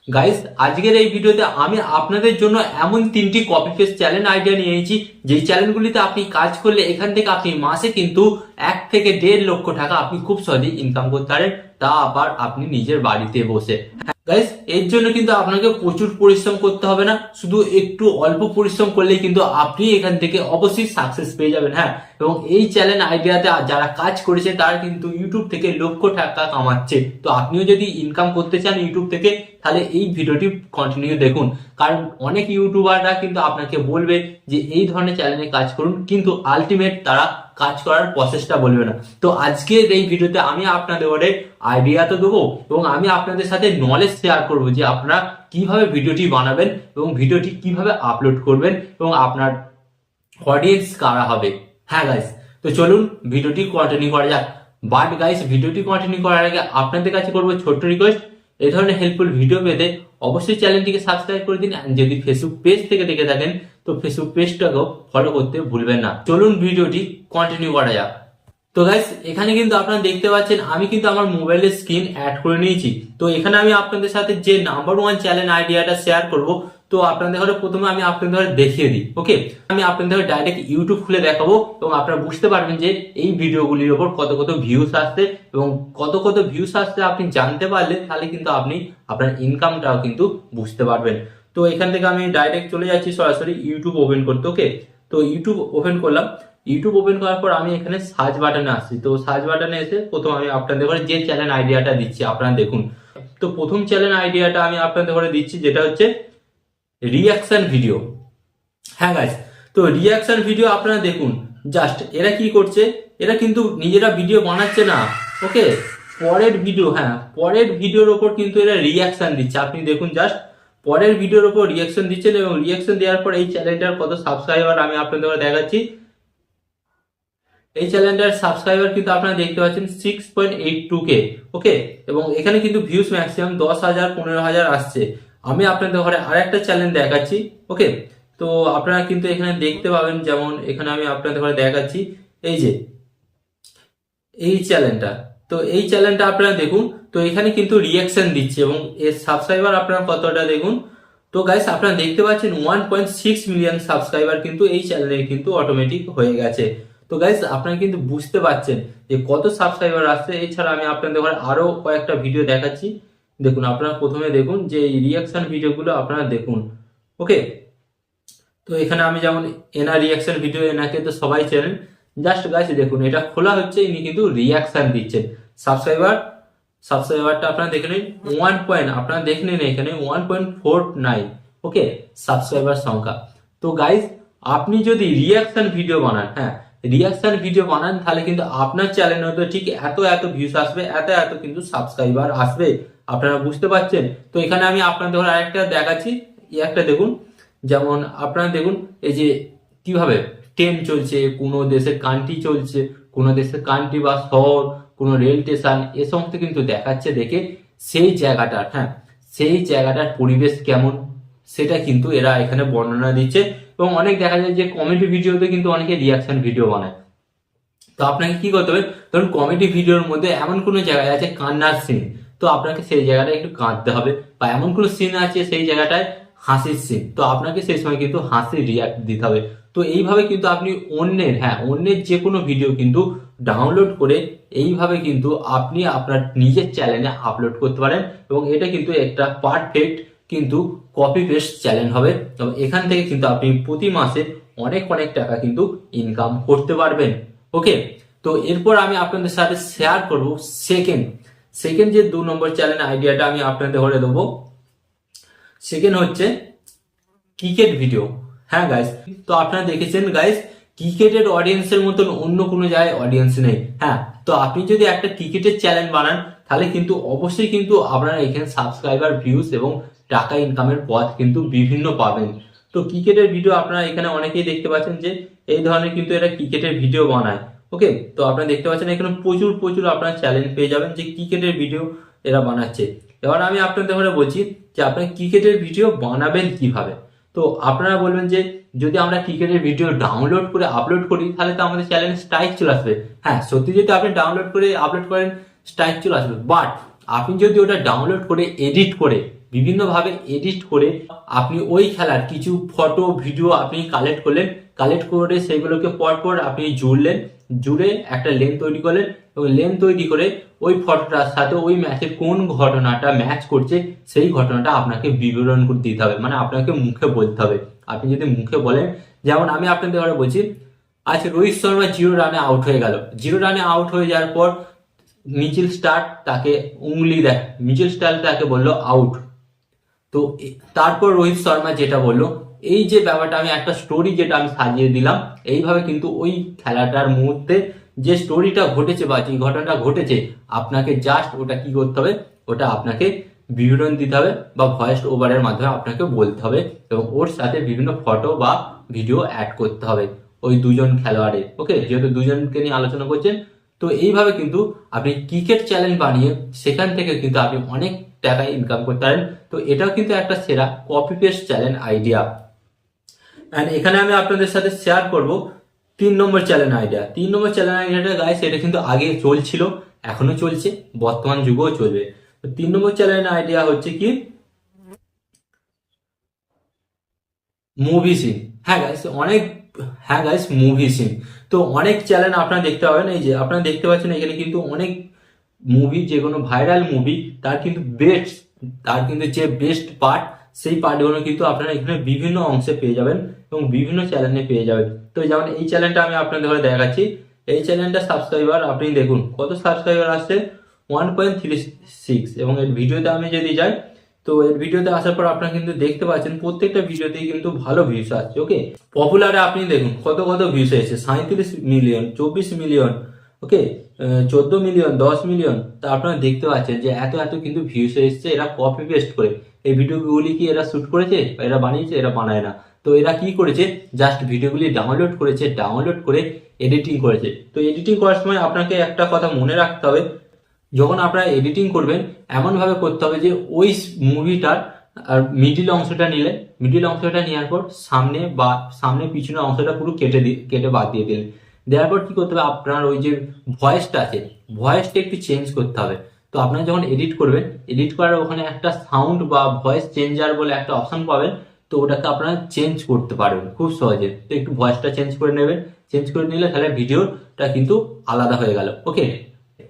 Guys, আজকের এই ভিডিওতে আমি আপনাদের জন্য এমন তিনটি কপি পেস্ট চ্যানেল আইডিয়া নিয়ে এসেছি যেই চ্যানেলগুলিতে আপনি কাজ করলে এখান থেকে আপনি মাসে কিন্তু 1 থেকে 1.5 লক্ষ টাকা আপনি খুব সহজেই ইনকাম করতে পারেন, তা আবার আপনি নিজের বাড়িতে বসে। গাইস, এর জন্য কিন্তু আপনাকে প্রচুর পরিশ্রম করতে হবে না, শুধু একটু অল্প পরিশ্রম করলেই কিন্তু আপনি এখান থেকে অবশ্যই সাকসেস পেয়ে যাবেন। হ্যাঁ, এবং এই চ্যানেল আইডিয়াতে যারা কাজ করেছে তারা কিন্তু ইউটিউব থেকে লক্ষ টাকা কামাচ্ছে। তো আপনিও যদি ইনকাম করতে চান ইউটিউব থেকে, তাহলে এই ভিডিওটি কন্টিনিউ দেখুন, কারণ অনেক ইউটিউবাররা কিন্তু আপনাকে বলবে যে এই ধরনের চ্যানেলে কাজ করুন, কিন্তু আলটিমেট তারা কাজ করার প্রসেসটা বলবে না। তো আজকের এই ভিডিওতে আমি আপনাদের আইডিয়া তো দেবো এবং আমি আপনাদের সাথে নলেজ শেয়ার করবো যে আপনারা কিভাবে ভিডিওটি বানাবেন এবং ভিডিওটি কিভাবে আপলোড করবেন এবং আপনার অডিয়েন্স কারা হবে। হ্যাঁ গাইস, তো চলুন ভিডিওটি কন্টিনিউ করা যাক। বাট গাইস, ভিডিওটি কন্টিনিউ করার আগে আপনাদের কাছে করবো ছোট্ট রিকোয়েস্ট, এই ধরনের হেল্পফুল ভিডিও পেতে অবশ্যই চ্যানেলটিকে সাবস্ক্রাইব করে দিন। যদি ফেসবুক পেজ থেকে দেখে থাকেন তো ফেসবুক পেজটাকেও ফলো করতে ভুলবেন না। চলুন ভিডিওটি কন্টিনিউ করা যাক। তো গাইস, এখানে কিন্তু আপনারা দেখতে পাচ্ছেন আমি কিন্তু আমার মোবাইলের স্ক্রিন অ্যাড করে নিয়েছি। তো এখানে আমি আপনাদের সাথে যে নাম্বার 1 চ্যানেল আইডিয়াটা শেয়ার করব, তো আপনাদের ঘরে প্রথমে আমি আপনাদের ঘরে দেখিয়ে দিই। ওকে, আমি আপনাদের ঘরে ডাইরেক্ট ইউটিউব খুলে দেখাবো এবং আপনারা বুঝতে পারবেন যে এই ভিডিওগুলির ওপর কত কত ভিউস আসছে এবং কত কত ভিউস আসছে আপনি জানতে পারলে তাহলে কিন্তু আপনি আপনার ইনকামটাও কিন্তু বুঝতে পারবেন। তো এখান থেকে আমি ডাইরেক্ট চলে যাচ্ছি সরাসরি ইউটিউব ওপেন করতে। ওকে, তো ইউটিউব ওপেন করলাম। ইউটিউব ওপেন করার পর আমি এখানে সার্চ বাটনে আসছি। তো সার্চ বাটনে এসে প্রথম আমি আপনাদের ঘরে যে চ্যানেল আইডিয়াটা দিচ্ছি আপনারা দেখুন। তো প্রথম চ্যানেল আইডিয়াটা আমি আপনাদের ঘরে দিচ্ছি, যেটা হচ্ছে রিয়াকশন ভিডিও। হ্যাঁ গাইস, তো রিয়াকশন ভিডিও আপনারা দেখুন। জাস্ট এরা কি করছে, এরা কিন্তু নিজেরা ভিডিও বানাচ্ছে না। ওকে, পরের ভিডিও, হ্যাঁ পরের ভিডিওর ওপর কিন্তু এরা রিয়াকশন দিচ্ছে। আপনি দেখুন, জাস্ট পরের ভিডিওর ওপর রিয়াকশন দিচ্ছেন এবং রিয়াকশন দেওয়ার পর এই চ্যানেলটার কত সাবস্ক্রাইবার আমি আপনাদের ঘরে দেখাচ্ছি। এই চ্যানেলটার সাবস্ক্রাইবার কিন্তু আপনারা দেখতে পাচ্ছেন 6.82K। ওকে, এবং এখানে কিন্তু ভিউজ ম্যাক্সিমাম 10,000 15,000 আসছে। আমি আপনাদের ঘরে আরেকটা চ্যানেল দেখাচ্ছি। ওকে, তো আপনারা কিন্তু এখানে দেখতে পাবেন, যেমন এখানে আমি আপনাদের ঘরে দেখাচ্ছি এই যে এই চ্যানেলটা। তো এই চ্যানেলটা আপনারা দেখুন, তো এখানে কিন্তু রিয়াকশন দিচ্ছে এবং এর সাবস্ক্রাইবার আপনারা কতটা দেখুন। তো গাইস, আপনারা দেখতে পাচ্ছেন 1.6 মিলিয়ন সাবস্ক্রাইবার কিন্তু এই চ্যানেলে কিন্তু অটোমেটিক হয়ে গেছে। তো গাইস, আপনারা কিন্তু বুঝতে পারছেন যে কত সাবস্ক্রাইবার আসছে। এছাড়া আমি আপনাদের ঘরে আরো কয়েকটা ভিডিও দেখাচ্ছি। দেখুন, আপনারা প্রথমে দেখুন যে এই রিয়াকশন ভিডিওগুলো আপনারা দেখুন। ওকে, তো এখানে আমি যেমন এনার রিয়াকশন ভিডিও, এনাকে তো সবাই চেনেন। জাস্ট গাইস দেখুন, এটা খোলা হচ্ছে, ইনি কিন্তু রিয়াকশন দিচ্ছেন। সাবস্ক্রাইবারটা আপনারা দেখে নিন, আপনারা দেখে নিন এখানে 1.49। ওকে, সাবস্ক্রাইবার সংখ্যা। তো গাইস, আপনি যদি রিয়াকশন ভিডিও বানান, হ্যাঁ রিয়াকশন ভিডিও বানান, তাহলে কিন্তু আপনার চ্যানেলে তো ঠিক এত এত ভিউস আসবে, এত এত কিন্তু সাবস্ক্রাইবার আসবে। আপনারা বুঝতে পারছেন? তো এখানে আমি আপনাদের আরেকটা দেখাচ্ছি, এই একটা দেখুন। যেমন আপনারা দেখুন এই যে কিভাবে ট্রেন চলছে, কোনো দেশের কান্ট্রি চলছে, কোনো দেশের কান্ট্রি বা শহর, কোনো রেল স্টেশন, এ সমস্ত কিন্তু দেখাচ্ছে। দেখে সেই জায়গাটার, হ্যাঁ সেই জায়গাটার পরিবেশ কেমন সেটা কিন্তু এরা এখানে বর্ণনা দিচ্ছে। এবং অনেক দেখা যায় যে কমেডি ভিডিওতে কিন্তু অনেকে রিয়াকশন ভিডিও বানায়। তো আপনাকে কি করতে হবে, ধরুন কমেডি ভিডিওর মধ্যে এমন কোনো জায়গায় আছে কান্নার সিন, তো আপনাকে সেই জায়গাটায় একটু কাঁদতে হবে। বা এমন কোনো সিন আছে সেই জায়গাটায় হাসির সিন, তো আপনাকে সেই সময় কিন্তু হাসির রিয়াক্ট দিতে হবে। তো এইভাবে কিন্তু আপনি অন্যের যে কোনো ভিডিও কিন্তু ডাউনলোড করে এইভাবে কিন্তু আপনি আপনার নিজের চ্যানেলে আপলোড করতে পারেন এবং এটা কিন্তু একটা পারফেক্ট কিন্তু কপি পেস্ট চ্যানেল হবে এবং এখান থেকে কিন্তু আপনি প্রতি মাসে অনেক অনেক টাকা কিন্তু ইনকাম করতে পারবেন। ওকে, তো এরপর আমি আপনাদের সাথে শেয়ার করব সেকেন্ড যে 2 নম্বর চ্যানেল আইডিয়াটা আমি আপনাদের ঘরে দেবো। সেকেন্ড হচ্ছে ক্রিকেট ভিডিও। হ্যাঁ গাইস, তো আপনারা দেখেছেন গাইস, ক্রিকেটের অডিয়েন্সের মতন অন্য কোনো জায়গায় অডিয়েন্স নেই। হ্যাঁ, তো আপনি যদি একটা ক্রিকেটের চ্যানেল বানান তাহলে কিন্তু অবশ্যই কিন্তু আপনারা এখানে সাবস্ক্রাইবার, ভিউজ এবং টাকা ইনকামের পথ কিন্তু বিভিন্ন পাবেন। তো ক্রিকেটের ভিডিও আপনারা এখানে অনেকেই দেখতে পাচ্ছেন যে এই ধরনের কিন্তু এরা ক্রিকেটের ভিডিও বানায়। ওকে, তো আপনারা দেখতে পাচ্ছেন এখানে প্রচুর প্রচুর আপনারা চ্যালেঞ্জ পেয়ে যাবেন যে ক্রিকেটের ভিডিও এরা বানাচ্ছে। এবার আমি আপনাদের ঘরে বলছি যে আপনারা ক্রিকেটের ভিডিও বানাবেন কিভাবে। তো আপনারা বলবেন যে যদি আমরা ক্রিকেটের ভিডিও ডাউনলোড করে আপলোড করি তাহলে তো আমাদের চ্যানেলে স্ট্রাইক চলে আসবে। হ্যাঁ সত্যি, যদি আপনি ডাউনলোড করে আপলোড করেন স্ট্রাইক চলে আসবে, বাট আপনি যদি ওটা ডাউনলোড করে এডিট করে বিভিন্নভাবে এডিট করে আপনি ওই খেলার কিছু ফটো ভিডিও আপনি কালেক্ট করলেন, কালেক্ট করে সেগুলোকে পরপর আপনি জুড়ে একটা লেন তৈরি করলেন এবং লেন তৈরি করে ওই ফটোটার সাথে ওই ম্যাচের কোন ঘটনাটা ম্যাচ করছে সেই ঘটনাটা আপনাকে বিবরণ করে দিতে হবে, মানে আপনাকে মুখে বলতে হবে। আপনি যদি মুখে বলেন, যেমন আমি আপনাদের ঘরে বলছি, আজ রোহিত শর্মা 0 রানে আউট হয়ে গেল, 0 রানে আউট হয়ে যাওয়ার পর মিচেল স্টার্ক তাকে মিচেল স্টার্ক তাকে বললো আউট। তো তারপর রোহিত শর্মা যেটা বললো, এই যে ব্যাপারটা আমি একটা স্টোরি যেটা আমি সাজিয়ে দিলাম, এইভাবে কিন্তু ওই খেলাটার মুহূর্তে যে স্টোরিটা ঘটেছে বা যে ঘটনাটা ঘটেছে আপনাকে জাস্ট ওটা কি করতে হবে, ওটা আপনাকে বিবরণ দিতে হবে বা ভয়েস ওভারের মাধ্যমে আপনাকে বলতে হবে এবং ওর সাথে বিভিন্ন ফটো বা ভিডিও অ্যাড করতে হবে ওই দুজন খেলোয়াড়ের। ওকে, যেহেতু দুজনকে নিয়ে আলোচনা করছেন, তো এইভাবে কিন্তু আপনি ক্রিকেট চ্যানেল বানিয়ে সেখান থেকে কিন্তু আপনি অনেক টাকা ইনকাম করতে পারেন। তো এটাও কিন্তু একটা সেরা copy paste channel idea. And এখানে আমি আপনাদের সাথে শেয়ার করব 3 নম্বর চ্যানেল আইডিয়া। 3 নম্বর চ্যানেল আইডিয়াটা গাইস, এটা কিন্তু আগে চলছিল, এখনো চলছে, বর্তমান যুগেও চলবে। তো 3 নম্বর চ্যানেল আইডিয়া হচ্ছে কি, মুভি সিন। হ্যাঁ গাইস মুভি সিন। তো অনেক চ্যানেল আপনারা দেখতে পাবেন, এই যে আপনারা দেখতে পাচ্ছেন এখানে কিন্তু অনেক মুভি, যে কোনো ভাইরাল মুভি তার কিন্তু যে বেস্ট পার্ট, সেই পার্টগুলো কিন্তু আপনারা এখানে বিভিন্ন অংশে পেয়ে যাবেন এবং বিভিন্ন চ্যানেলে পেয়ে যাবেন। তো যেমন এই চ্যানেলটা আমি আপনাদের ঘরে দেখাচ্ছি, এই চ্যানেলটা সাবস্ক্রাইবার আপনি দেখুন কত সাবস্ক্রাইবার আসছে, 1.36। এবং এর ভিডিওতে আমি যদি যাই, তো এর ভিডিওতে আসার পর আপনারা কিন্তু দেখতে পাচ্ছেন প্রত্যেকটা ভিডিওতেই কিন্তু ভালো ভিউস আসছে। ওকে, পপুলারে আপনি দেখুন কত ভিউস এসেছে, 37 মিলিয়ন, 24 মিলিয়ন, ওকে, 14 মিলিয়ন, 10 মিলিয়ন। তা আপনারা দেখতে পাচ্ছেন যে এত কিন্তু ভিউস এসছে। এরা কপি পেস্ট করে এই ভিডিওগুলি কি এরা শুট করেছে, এরা বানিয়েছে? এরা বানায় না। তো এরা কি করেছে, জাস্ট ভিডিওগুলি ডাউনলোড করেছে, ডাউনলোড করে এডিটিং করেছে। তো এডিটিং করার সময় আপনাকে একটা কথা মনে রাখতে হবে, যখন আপনারা এডিটিং করবেন এমনভাবে করতে হবে যে ওই মুভিটার আর মিডিল অংশটা নেওয়ার পর সামনে পিছনের অংশটা পুরো কেটে বাদ দিয়ে দিলেন। দেওয়ার পর কি করতে হবে, আপনার ওই যে ভয়েসটা আছে, ভয়েসটা একটু চেঞ্জ করতে হবে। তো আপনারা যখন এডিট করবেন, এডিট করার ওখানে একটা সাউন্ড বা ভয়েস চেঞ্জার বলে একটা অপশন পাবেন। তো ওটাকে আপনারা চেঞ্জ করতে পারবেন খুব সহজে। তো একটু ভয়েসটা চেঞ্জ করে নেবেন, চেঞ্জ করে নিলে তাহলে ভিডিওটা কিন্তু আলাদা হয়ে গেল। ওকে,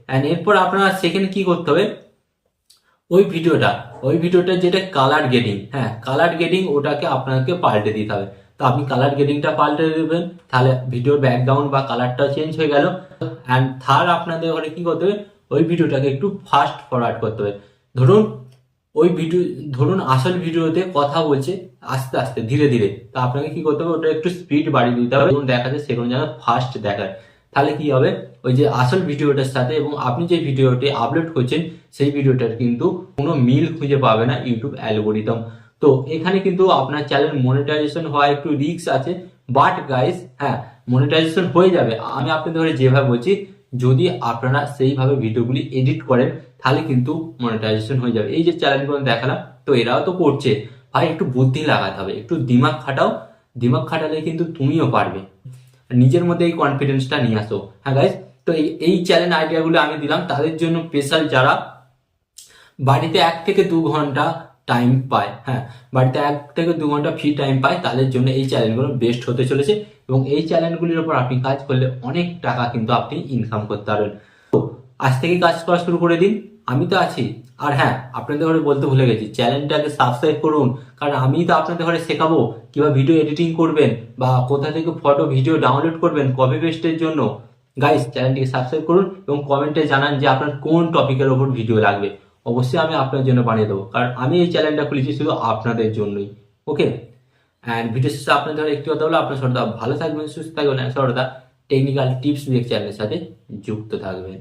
অ্যান্ড এরপর আপনারা সেকেন্ড কি করতে হবে, ওই ভিডিওটা যেটা কালার গ্রেডিং, হ্যাঁ কালার গ্রেডিং, ওটাকে আপনাকে পাল্টে দিতে হবে। তো আপনি কালার গ্রেডিংটা পাল্টে দেবেন, তাহলে ভিডিওর ব্যাকগ্রাউন্ড বা কালারটা চেঞ্জ হয়ে গেল। অ্যান্ড থার্ড আপনাদের ঘরে কি করতে হবে, ওই ভিডিওটাকে একটু ফাস্ট ফরওয়ার্ড করতে হবে। ধরুন আসল ভিডিওতে কথা বলছে আস্তে আস্তে ধীরে ধীরে, তো আপনাকে কি করতে হবে, ওটা একটু স্পিড বাড়িয়ে দিতে হবে, দেখাচ্ছে সেরকম যেন ফাস্ট দেখায়। তাহলে কি হবে, ওই যে আসল ভিডিওটার সাথে এবং আপনি যে ভিডিওটি আপলোড করছেন সেই ভিডিওটার কিন্তু কোনো মিল খুঁজে পাবে না ইউটিউব অ্যালগোরিদম। তো এখানে কিন্তু আপনার চ্যানেল মনিটাইজেশন হওয়া একটু রিস্ক আছে, বাট গাইস হ্যাঁ মনিটাইজেশন হয়ে যাবে। আমি আপনাদের যেভাবে বলছি, যদি আপনারা সেইভাবে ভিডিওগুলি এডিট করেন তাহলে কিন্তু মনিটাইজেশন হয়ে যাবে। এই যে চ্যানেলগুলো দেখালাম, তো এরাও তো করছে, ভাই একটু বুদ্ধি লাগাতে হবে, একটু দিমাগ খাটাও, দিমাগ খাটালে কিন্তু তুমিও পারবে। নিজের মধ্যে এই কনফিডেন্সটা নিয়ে আসো। হ্যাঁ গাইস, তো এই চ্যালেঞ্জ আইডিয়াগুলো আমি দিলাম তাদের জন্য স্পেশাল, যারা বাড়িতে 1 থেকে 2 ঘন্টা টাইম পায়, হ্যাঁ বাড়িতে 1 থেকে 2 ঘন্টা ফ্রি টাইম পায়, তাদের জন্য এই চ্যানেলগুলো বেস্ট হতে চলেছে এবং এই চ্যানেলগুলির উপর আপনি কাজ করলে অনেক টাকা কিন্তু আপনি ইনকাম করতে পারবেন। তো আজ থেকে কাজ করা শুরু করে দিন, আমি তো আছি। আর হ্যাঁ আপনাদের ঘরে বলতে ভুলে গেছি, চ্যানেলটাকে সাবস্ক্রাইব করুন, কারণ আমি তো আপনাদের ঘরে শেখাবো কিভাবে ভিডিও এডিটিং করবেন বা কোথা থেকে ফটো ভিডিও ডাউনলোড করবেন কপি পেস্টের জন্য। গাইস চ্যানেলটিকে সাবস্ক্রাইব করুন এবং কমেন্টে জানান যে আপনার কোন টপিকের ওপর ভিডিও লাগবে, অবশ্যই আমি আপনার জন্য বানিয়ে দেবো, কারণ আমি এই চ্যানেলটা খুলেছি শুধু আপনাদের জন্যই। ওকে, অ্যান্ড ভিডিও শেষে আপনাদের একটি কথা হলো, আপনার সর্বদা ভালো থাকবেন, সুস্থ থাকবেন, সর্বদা টেকনিক্যাল টিপস চ্যানেলের সাথে যুক্ত থাকবেন।